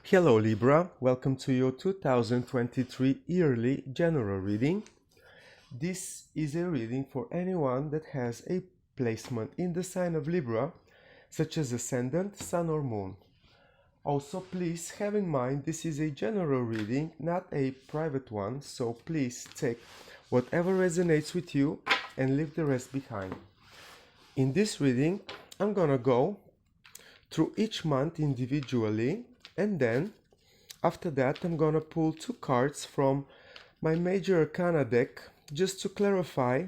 Hello Libra, welcome to your 2023 yearly general reading. This is a reading for anyone that has a placement in the sign of Libra, such as Ascendant, Sun or Moon. Also, please have in mind this is a general reading, not a private one, so please take whatever resonates with you and leave the rest behind. In this reading, I'm gonna go through each month individually, and then after that I'm gonna pull two cards from my major arcana deck just to clarify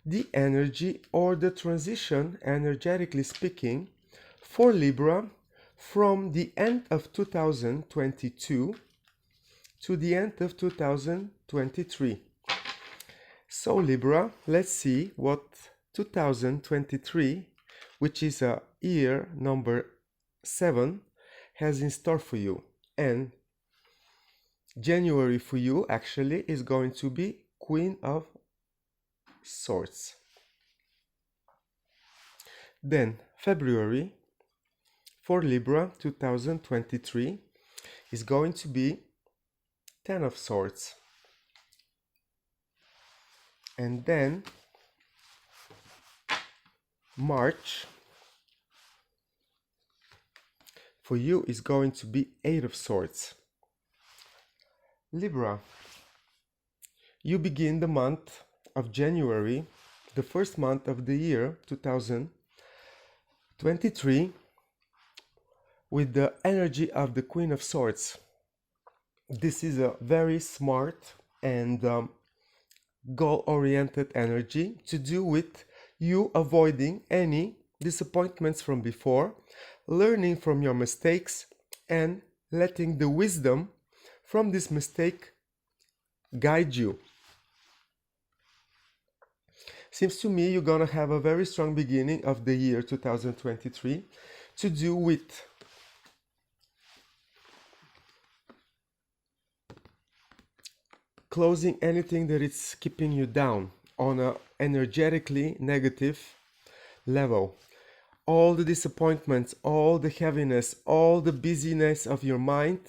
the energy or the transition, energetically speaking, for Libra from the end of 2022 to the end of 2023. So Libra, let's see what 2023, which is a year number 7, has in store for you. And January for you actually is going to be Queen of Swords. Then February for Libra 2023 is going to be Ten of Swords. And then March for you is going to be Eight of Swords. Libra, you begin the month of January, the first month of the year 2023, with the energy of the Queen of Swords. This is a very smart and goal-oriented energy to do with you avoiding any disappointments from before, learning from your mistakes, and letting the wisdom from this mistake guide you. Seems to me you're gonna have a very strong beginning of the year 2023 to do with closing anything that is keeping you down on a energetically negative level. All the disappointments, all the heaviness, all the busyness of your mind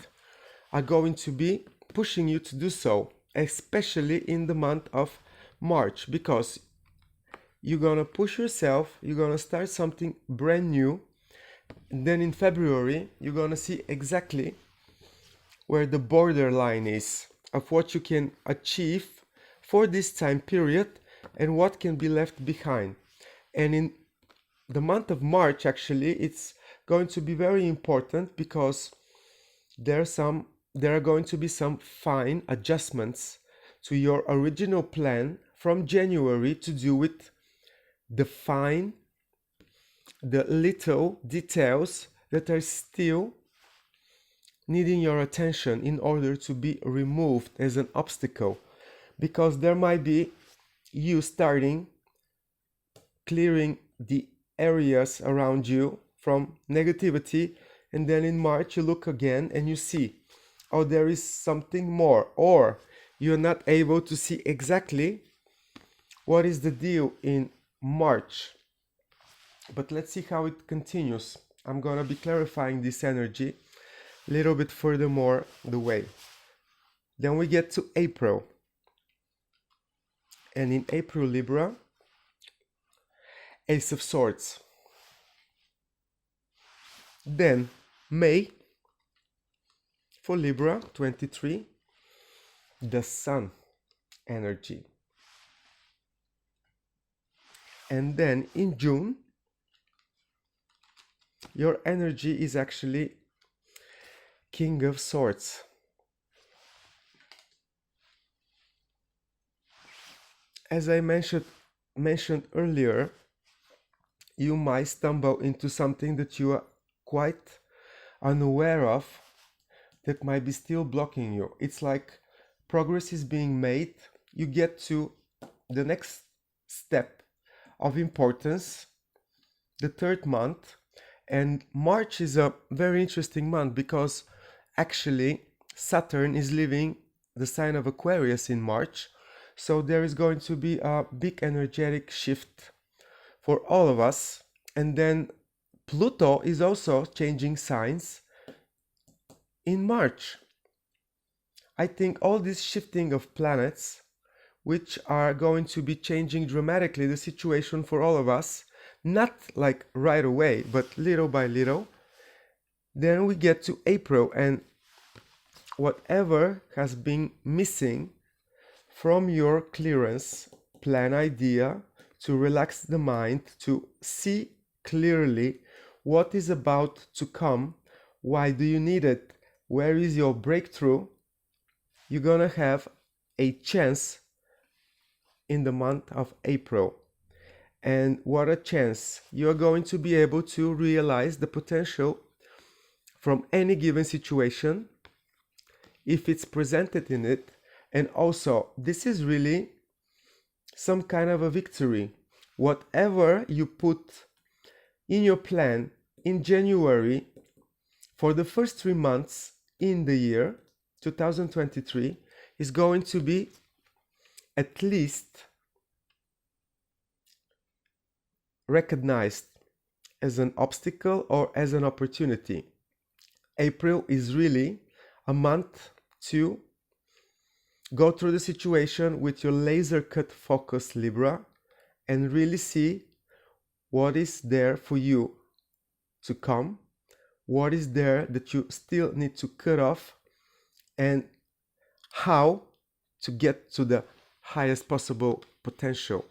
are going to be pushing you to do so, especially in the month of March, because you're gonna push yourself, you're gonna start something brand new, and then in February you're gonna see exactly where the borderline is of what you can achieve for this time period and what can be left behind. And in the month of March, actually, it's going to be very important because there are going to be some fine adjustments to your original plan from January to do with the little details that are still needing your attention in order to be removed as an obstacle, because there might be you starting clearing the areas around you from negativity, and then in March you look again and you see, oh, there is something more, or you're not able to see exactly what is the deal in March. But let's see how it continues. I'm gonna be clarifying this energy a little bit furthermore the way. Then we get to April. And in April, Libra, Ace of Swords. Then May for Libra 23, the Sun energy. And then in June, your energy is actually King of Swords. As I mentioned earlier, you might stumble into something that you are quite unaware of that might be still blocking you. It's like progress is being made. You get to the next step of importance, the third month, and March is a very interesting month because actually Saturn is leaving the sign of Aquarius in March, so there is going to be a big energetic shift for all of us. And then Pluto is also changing signs in March, I think all this shifting of planets, which are going to be changing dramatically the situation for all of us, not like right away, but little by little. Then we get to April, and whatever has been missing from your clearance plan idea to relax the mind, to see clearly what is about to come, why do you need it, where is your breakthrough, you're gonna have a chance in the month of April. And what a chance! You're going to be able to realize the potential from any given situation if it's presented in it. And also, this is really some kind of a victory. Whatever you put in your plan in January for the first 3 months in the year 2023 is going to be at least recognized as an obstacle or as an opportunity. April is really a month to go through the situation with your laser cut focus, Libra, and really see what is there for you to come, what is there that you still need to cut off, and how to get to the highest possible potential.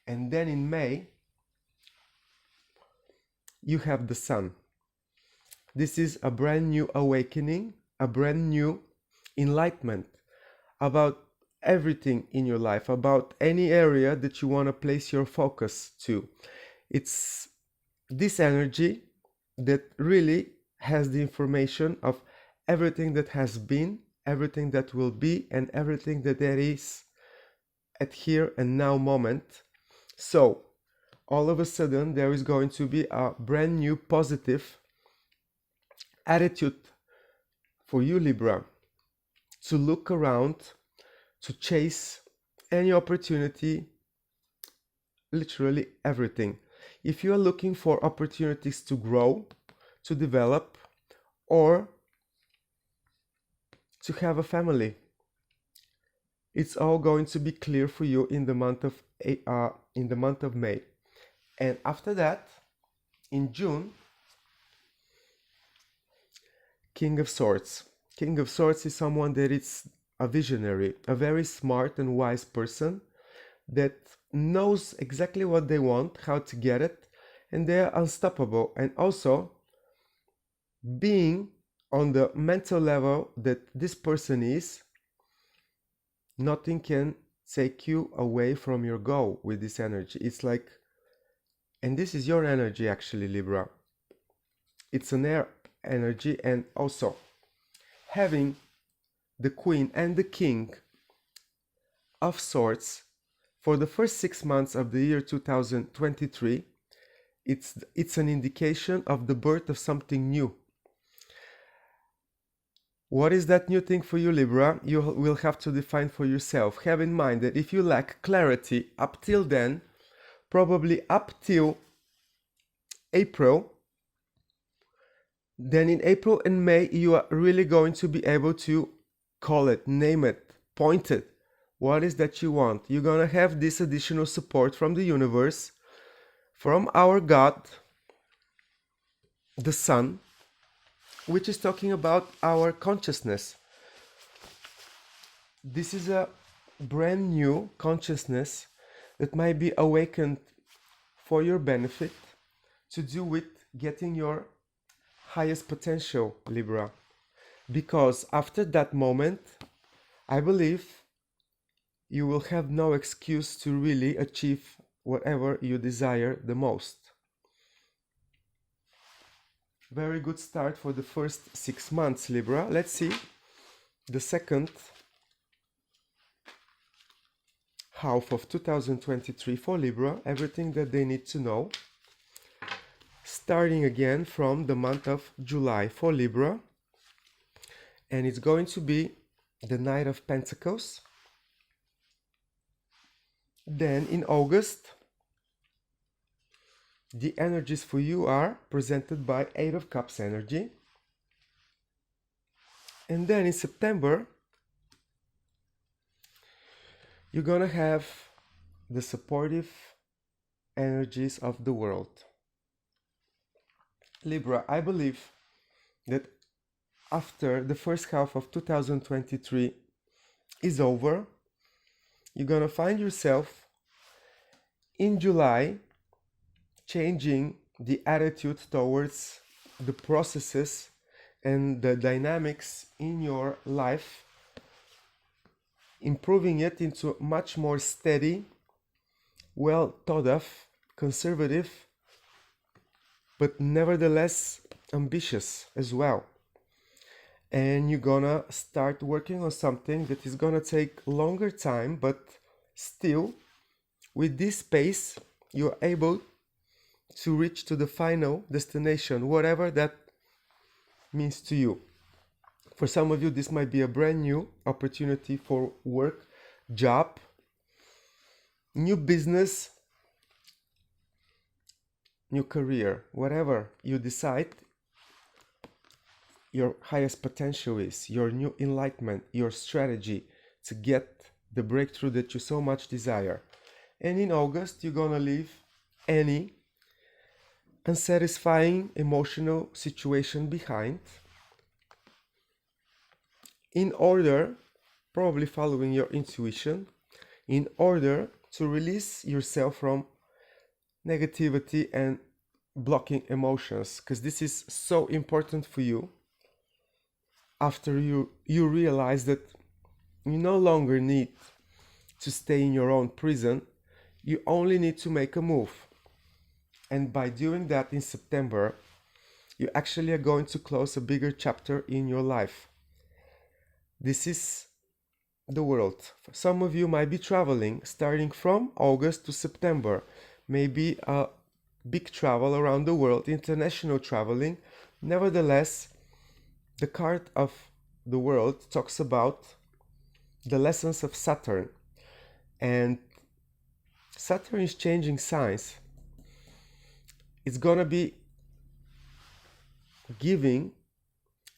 And then in May, you have the Sun. This is a brand new awakening, a brand new enlightenment about everything in your life, about any area that you want to place your focus to. It's this energy that really has the information of everything that has been, everything that will be, and everything that there is at here and now moment. So all of a sudden there is going to be a brand new positive attitude for you, Libra, to look around, to chase any opportunity, literally everything. If you are looking for opportunities to grow, to develop, or to have a family, it's all going to be clear for you in the month of May. And after that, in June, King of Swords. King of Swords is someone that is a visionary, a very smart and wise person that knows exactly what they want, how to get it, and they are unstoppable. And also, being on the mental level that this person is, nothing can take you away from your goal with this energy. It's like, and this is your energy actually, Libra. It's an air energy, and also having the Queen and the King of Swords for the first 6 months of the year 2023, it's an indication of the birth of something new. What is that new thing for you, Libra? You will have to define for yourself. Have in mind that if you lack clarity up till then, probably up till April, then in April and May you are really going to be able to call it, name it, point it. What is that you want? You're gonna have this additional support from the universe, from our God, the Sun, which is talking about our consciousness. This is a brand new consciousness that might be awakened for your benefit, to do with getting your highest potential, Libra. Because after that moment, I believe you will have no excuse to really achieve whatever you desire the most. Very good start for the first 6 months, Libra. Let's see the second half of 2023 for Libra, everything that they need to know. Starting again from the month of July for Libra, and it's going to be the Knight of Pentacles. Then in August, the energies for you are presented by Eight of Cups energy. And then in September, you're gonna have the supportive energies of the world. Libra, I believe that after the first half of 2023 is over, you're gonna find yourself in July changing the attitude towards the processes and the dynamics in your life, improving it into much more steady, well thought of, conservative, but nevertheless ambitious as well. And you're gonna start working on something that is gonna take longer time, but still with this pace you're able to reach to the final destination, whatever that means to you. For some of you, this might be a brand new opportunity for work, job, new business, new career, whatever you decide. Your highest potential is your new enlightenment, your strategy to get the breakthrough that you so much desire. And in August, you're gonna leave any unsatisfying emotional situation behind in order, probably following your intuition, in order to release yourself from negativity and blocking emotions, because this is so important for you. After you realize that you no longer need to stay in your own prison, you only need to make a move. And by doing that in September, you actually are going to close a bigger chapter in your life. This is the world. Some of you might be traveling starting from August to September, maybe a big travel around the world, international traveling. Nevertheless, the card of the world talks about the lessons of Saturn, and Saturn is changing signs. It's gonna be giving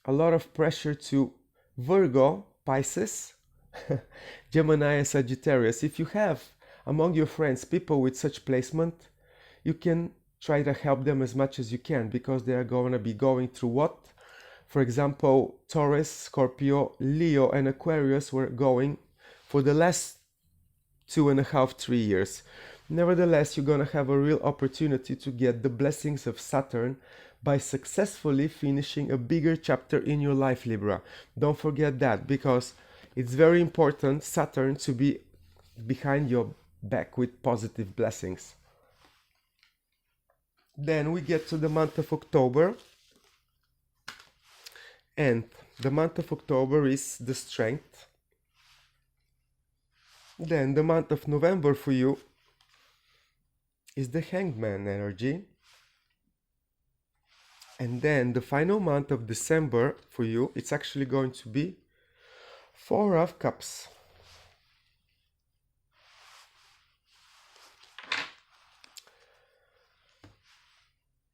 a lot of pressure to Virgo, Pisces, Gemini and Sagittarius. If you have among your friends people with such placement, you can try to help them as much as you can, because they are going to be going through what, for example, Taurus, Scorpio, Leo and Aquarius were going for the last 2.5, 3 years. Nevertheless, you're going to have a real opportunity to get the blessings of Saturn by successfully finishing a bigger chapter in your life, Libra. Don't forget that, because it's very important, Saturn, to be behind your back with positive blessings. Then we get to the month of October, and the month of October is the strength. Then the month of November for you is the Hangman energy. And then the final month of December for you, it's actually going to be Four of Cups.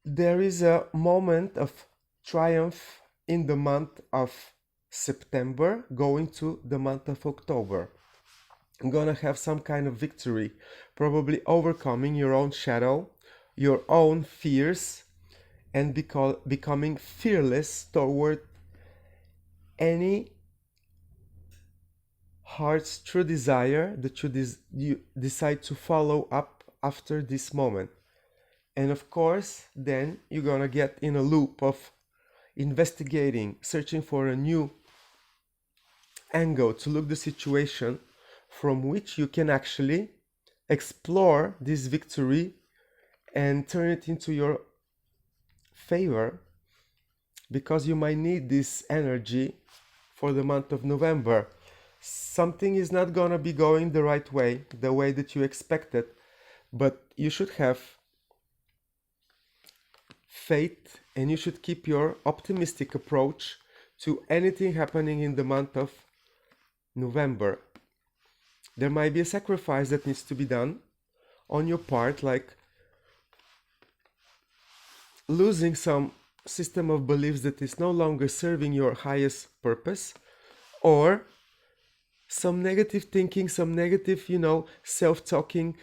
There is a moment of triumph in the month of September going to the month of October. I'm gonna have some kind of victory, probably overcoming your own shadow, your own fears, and becoming fearless toward any heart's true desire that you decide to follow up after this moment. And of course, then you're gonna get in a loop of investigating, searching for a new angle to look the situation from which you can actually explore this victory and turn it into your favor, because you might need this energy for the month of November. Something is not gonna be going the right way, the way that you expected, but you should have faith and you should keep your optimistic approach to anything happening in the month of November. There might be a sacrifice that needs to be done on your part, like losing some system of beliefs that is no longer serving your highest purpose, or some negative thinking, some negative, self-talking,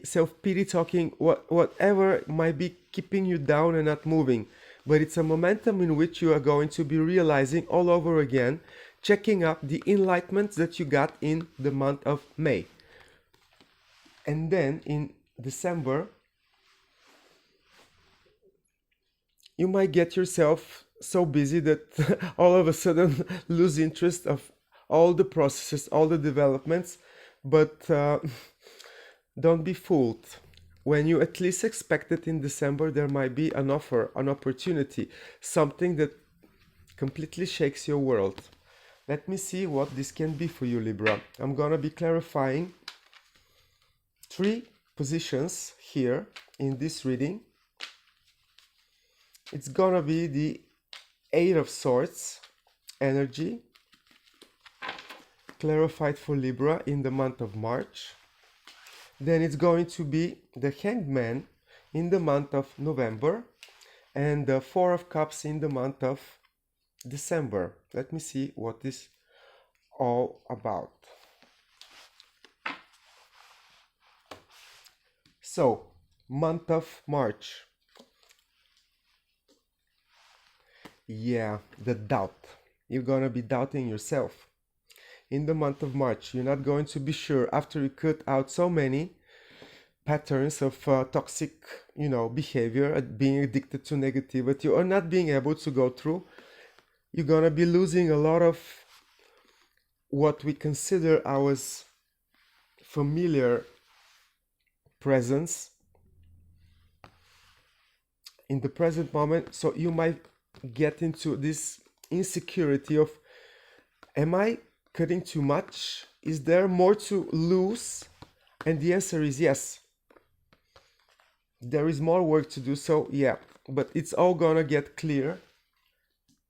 self-pity talking, whatever might be keeping you down and not moving. But it's a momentum in which you are going to be realizing all over again, checking up the enlightenment that you got in the month of May. And then in December, you might get yourself so busy that all of a sudden lose interest of all the processes, all the developments. But don't be fooled. When you at least expect it in December, there might be an offer, an opportunity, something that completely shakes your world. Let me see what this can be for you, Libra. I'm gonna be clarifying 3 positions here in this reading. It's gonna be the 8 of Swords energy, clarified for Libra in the month of March. Then it's going to be the Hanged Man in the month of November, and the 4 of Cups in the month of December. Let me see what this all about. So, month of March. Yeah, the doubt. You're gonna be doubting yourself. In the month of March, you're not going to be sure after you cut out so many patterns of toxic, behavior, being addicted to negativity, or not being able to go through. You're gonna be losing a lot of what we consider our familiar presence in the present moment. So you might get into this insecurity of, am I cutting too much? Is there more to lose? And the answer is yes. There is more work to do, so yeah, but it's all gonna get clear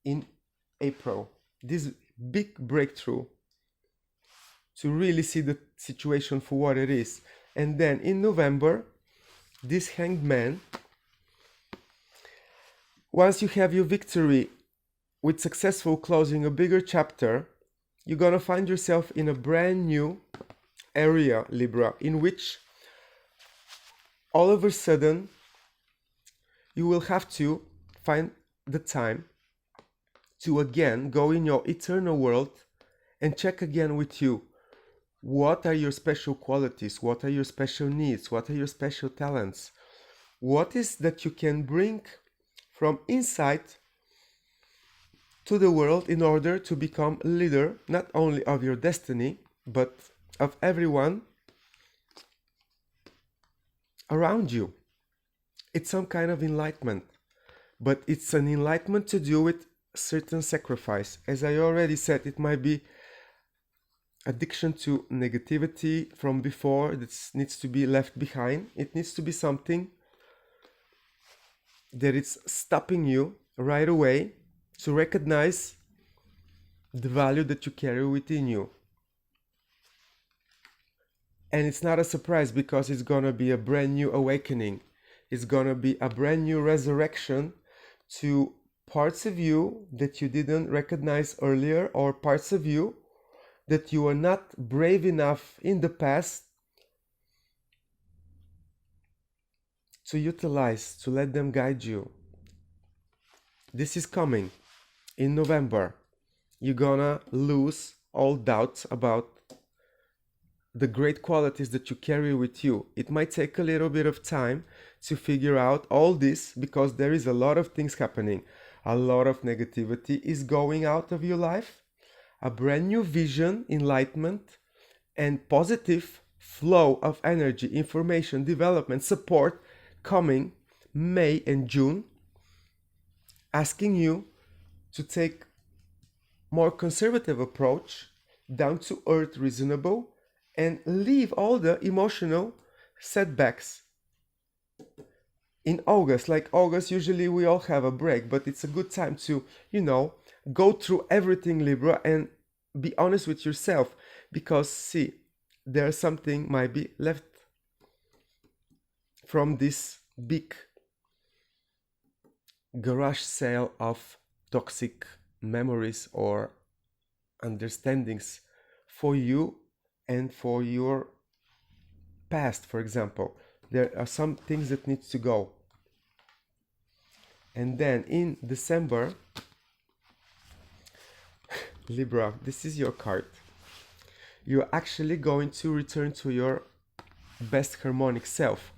in April. This big breakthrough to really see the situation for what it is. And then in November, this Hanged Man, once you have your victory with successful closing a bigger chapter, you're gonna find yourself in a brand new area, Libra, in which all of a sudden you will have to find the time to again go in your eternal world and check again with you. What are your special qualities? What are your special needs? What are your special talents? What is that you can bring from inside to the world in order to become a leader, not only of your destiny, but of everyone around you? It's some kind of enlightenment, but it's an enlightenment to do with certain sacrifice. As I already said, it might be addiction to negativity from before that needs to be left behind. It needs to be something that is stopping you right away to recognize the value that you carry within you. And it's not a surprise, because it's gonna be a brand new awakening. It's gonna be a brand new resurrection to parts of you that you didn't recognize earlier, or parts of you that you were not brave enough in the past to utilize, to let them guide you. This is coming in November. You're gonna lose all doubts about the great qualities that you carry with you. It might take a little bit of time to figure out all this, because there is a lot of things happening. A lot of negativity is going out of your life. A brand new vision, enlightenment, and positive flow of energy, information, development, support coming May and June, asking you to take more conservative approach, down to earth, reasonable, and leave all the emotional setbacks. In August, like August, usually we all have a break, but it's a good time to, go through everything, Libra, and be honest with yourself, because see, there's something might be left from this big garage sale of toxic memories or understandings for you and for your past. For example, there are some things that needs to go. And then in December, Libra, this is your card. You're actually going to return to your best harmonic self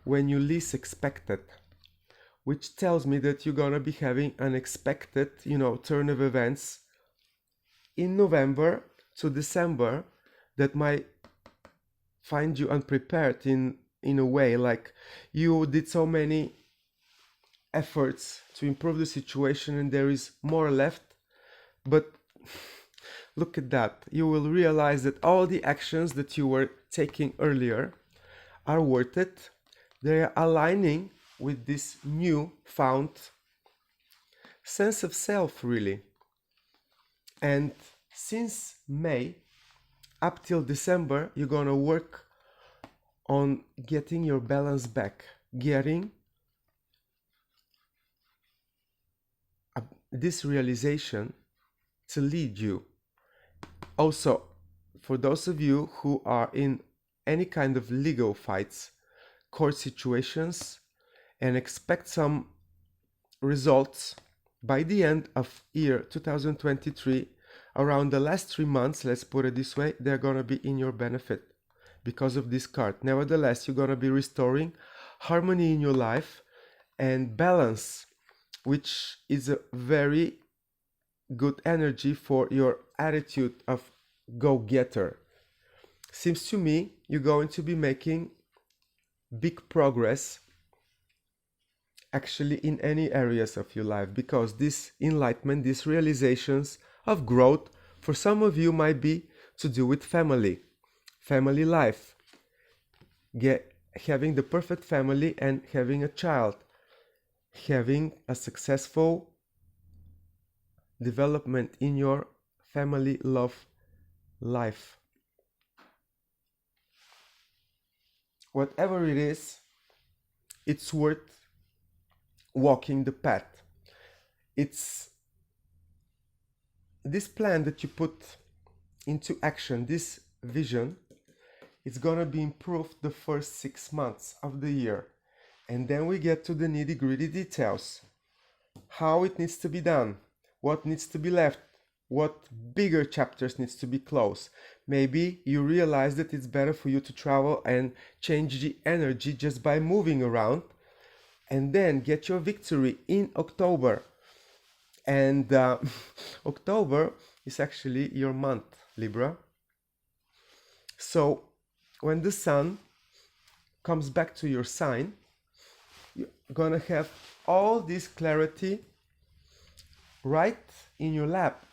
when you least expect it, which tells me that you're gonna be having unexpected, turn of events in November to December that might find you unprepared in a way, like you did so many efforts to improve the situation and there is more left, but look at that. You will realize that all the actions that you were taking earlier are worth it. They are aligning with this new found sense of self, really. And since May up till December, you're gonna work on getting your balance back, getting this realization to lead you. Also, for those of you who are in any kind of legal fights, court situations, and expect some results by the end of year 2023, around the last 3 months, let's put it this way, they're gonna be in your benefit because of this card. Nevertheless, you're gonna be restoring harmony in your life and balance, which is a very good energy for your attitude of go-getter. Seems to me you're going to be making big progress actually in any areas of your life, because this enlightenment, these realizations of growth for some of you might be to do with family life, having the perfect family and having a child, having a successful development in your family love life. Whatever it is, it's worth walking the path. It's this plan that you put into action, this vision, it's gonna be improved the first 6 months of the year. And then we get to the nitty-gritty details. How it needs to be done, what needs to be left, what bigger chapters needs to be closed. Maybe you realize that it's better for you to travel and change the energy just by moving around, and then get your victory in October. And October is actually your month, Libra. So when the sun comes back to your sign, you're gonna have all this clarity right in your lap.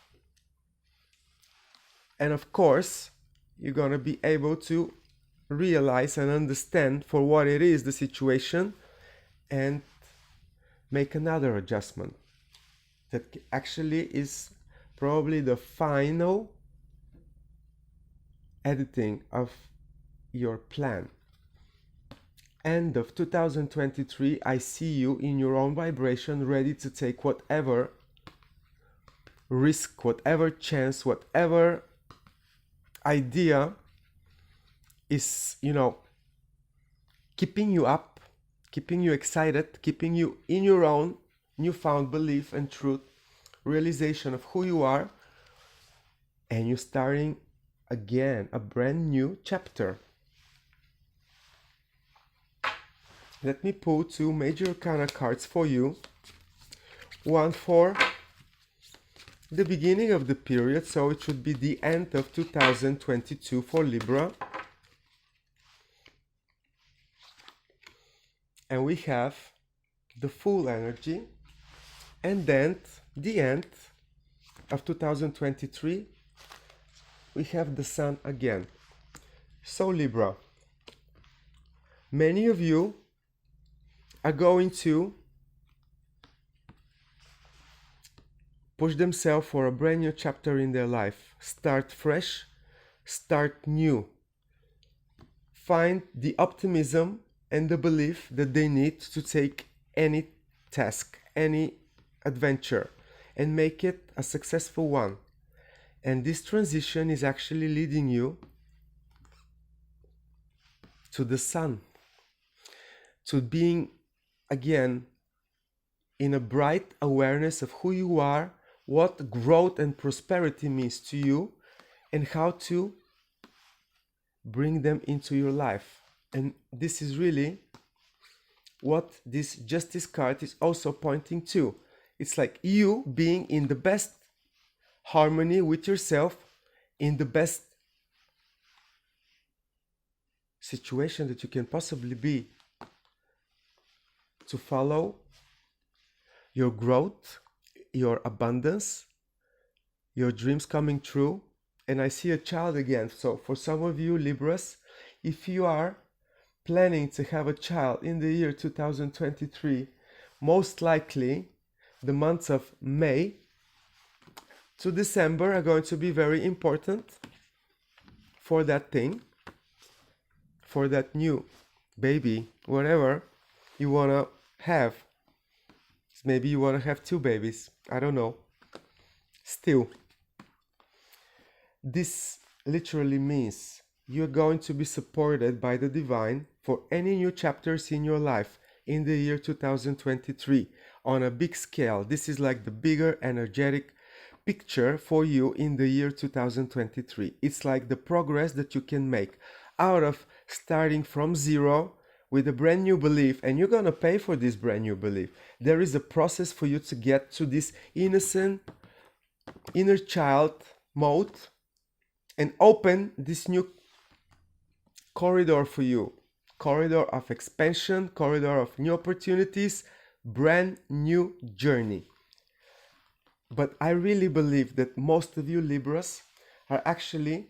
And of course, you're gonna be able to realize and understand for what it is, the situation, and make another adjustment that actually is probably the final editing of your plan. End of 2023, I see you in your own vibration, ready to take whatever risk, whatever chance, whatever idea is, keeping you up, keeping you excited, keeping you in your own newfound belief and truth, realization of who you are, and you're starting again a brand new chapter. Let me pull 2 major arcana cards for you. One for the beginning of the period, so it should be the end of 2022 for Libra. And we have the full energy, and then the end of 2023 we have the sun again. So Libra, many of you are going to push themselves for a brand new chapter in their life. Start fresh, start new. Find the optimism and the belief that they need to take any task, any adventure and make it a successful one. And this transition is actually leading you to the sun, to being again in a bright awareness of who you are, what growth and prosperity means to you, and how to bring them into your life. And this is really what this Justice card is also pointing to. It's like you being in the best harmony with yourself, in the best situation that you can possibly be, to follow your growth, your abundance, your dreams coming true. And I see a child again. So for some of you Libras, if you are planning to have a child in the year 2023, most likely the months of May to December are going to be very important for that thing, for that new baby, whatever you want to have. Maybe you want to have 2 babies, I don't know. Still, this literally means you're going to be supported by the divine for any new chapters in your life in the year 2023 on a big scale. This is like the bigger energetic picture for you in the year 2023. It's like the progress that you can make out of starting from zero with a brand new belief, and you're gonna pay for this brand new belief. There is a process for you to get to this innocent inner child mode and open this new corridor for you, corridor of expansion, corridor of new opportunities, brand new journey. But I really believe that most of you Libras are actually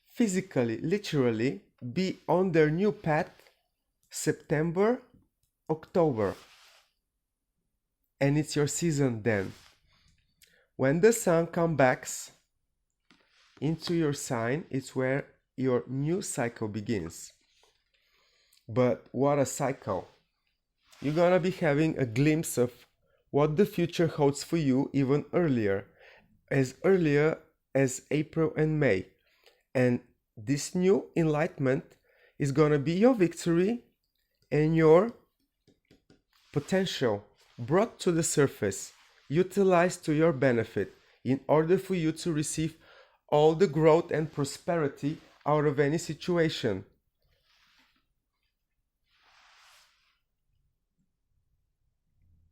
physically, literally be on their new path September, October. And it's your season then. When the sun comes back into your sign, it's where your new cycle begins. But what a cycle. You're gonna be having a glimpse of what the future holds for you even earlier as April and May. And this new enlightenment is gonna be your victory and your potential brought to the surface, utilized to your benefit in order for you to receive all the growth and prosperity out of any situation.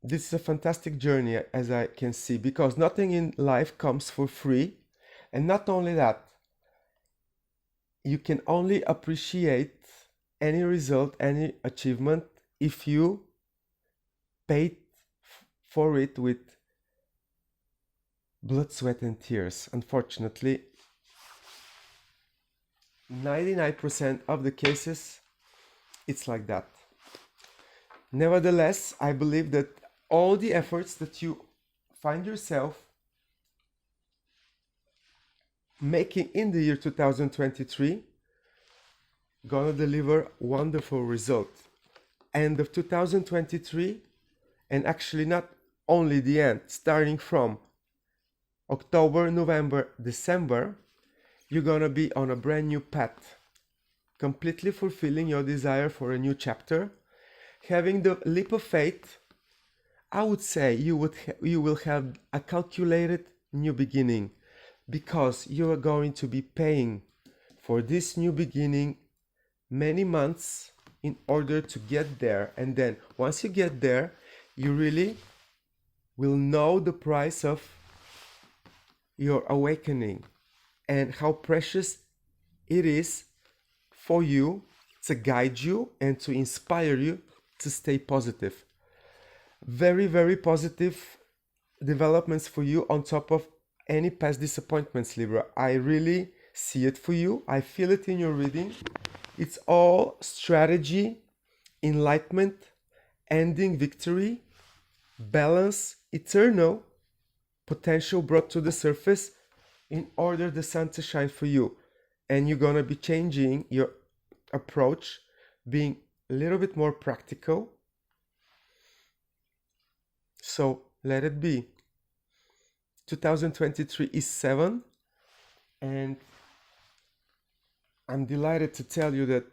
This is a fantastic journey, as I can see, because nothing in life comes for free. And not only that, you can only appreciate any result, any achievement, if you paid for it with blood, sweat, and tears. Unfortunately, 99% of the cases, it's like that. Nevertheless, I believe that all the efforts that you find yourself making in the year 2023 gonna deliver wonderful result. End of 2023, and actually not only the end, starting from October, November, December, you're gonna be on a brand new path, completely fulfilling your desire for a new chapter, having the leap of faith. I would say you will have a calculated new beginning, because you are going to be paying for this new beginning many months in order to get there. And then once you get there, you really will know the price of your awakening and how precious it is for you to guide you and to inspire you to stay positive. Very, very positive developments for you on top of any past disappointments, Libra. I really see it for you. I feel it in your reading. It's all strategy, enlightenment, ending, victory, balance, eternal potential brought to the surface in order the sun to shine for you. And you're gonna be changing your approach, being a little bit more practical, So let it be. 2023 is 7, and I'm delighted to tell you that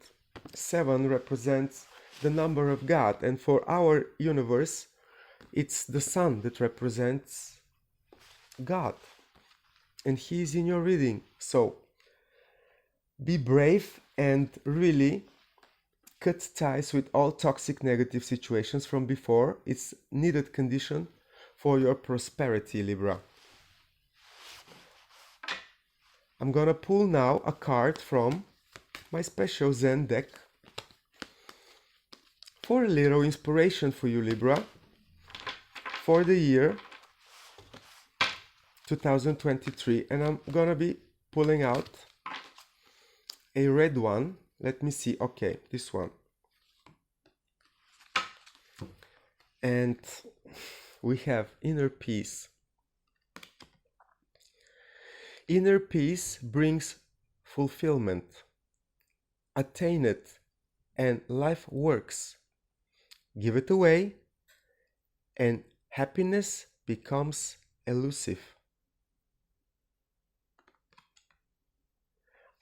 7 represents the number of God, and for our universe, it's the sun that represents God, and He is in your reading. So be brave and really cut ties with all toxic negative situations from before. It's needed condition for your prosperity, Libra. I'm gonna pull now a card from my special Zen deck for a little inspiration for you, Libra, for the year 2023. And I'm gonna be pulling out a red one. Let me see. Okay, this one. And we have inner peace. Inner peace brings fulfillment. Attain it, and life works. Give it away, and happiness becomes elusive.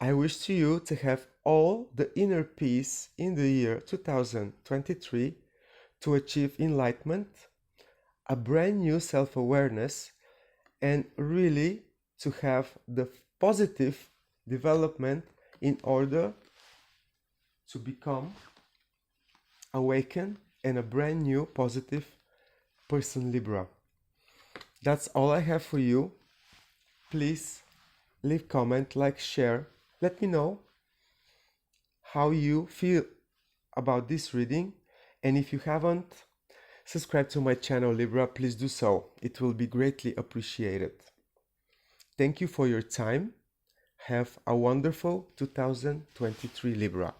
I wish to you to have all the inner peace in the year 2023 to achieve enlightenment, a brand new self-awareness, and really to have the positive development in order to become awakened and a brand new positive person, Libra. That's all I have for you. Please leave comment, like, share. Let me know how you feel about this reading, and if you haven't subscribed to my channel, Libra, please do so. It will be greatly appreciated. Thank you for your time. Have a wonderful 2023, Libra.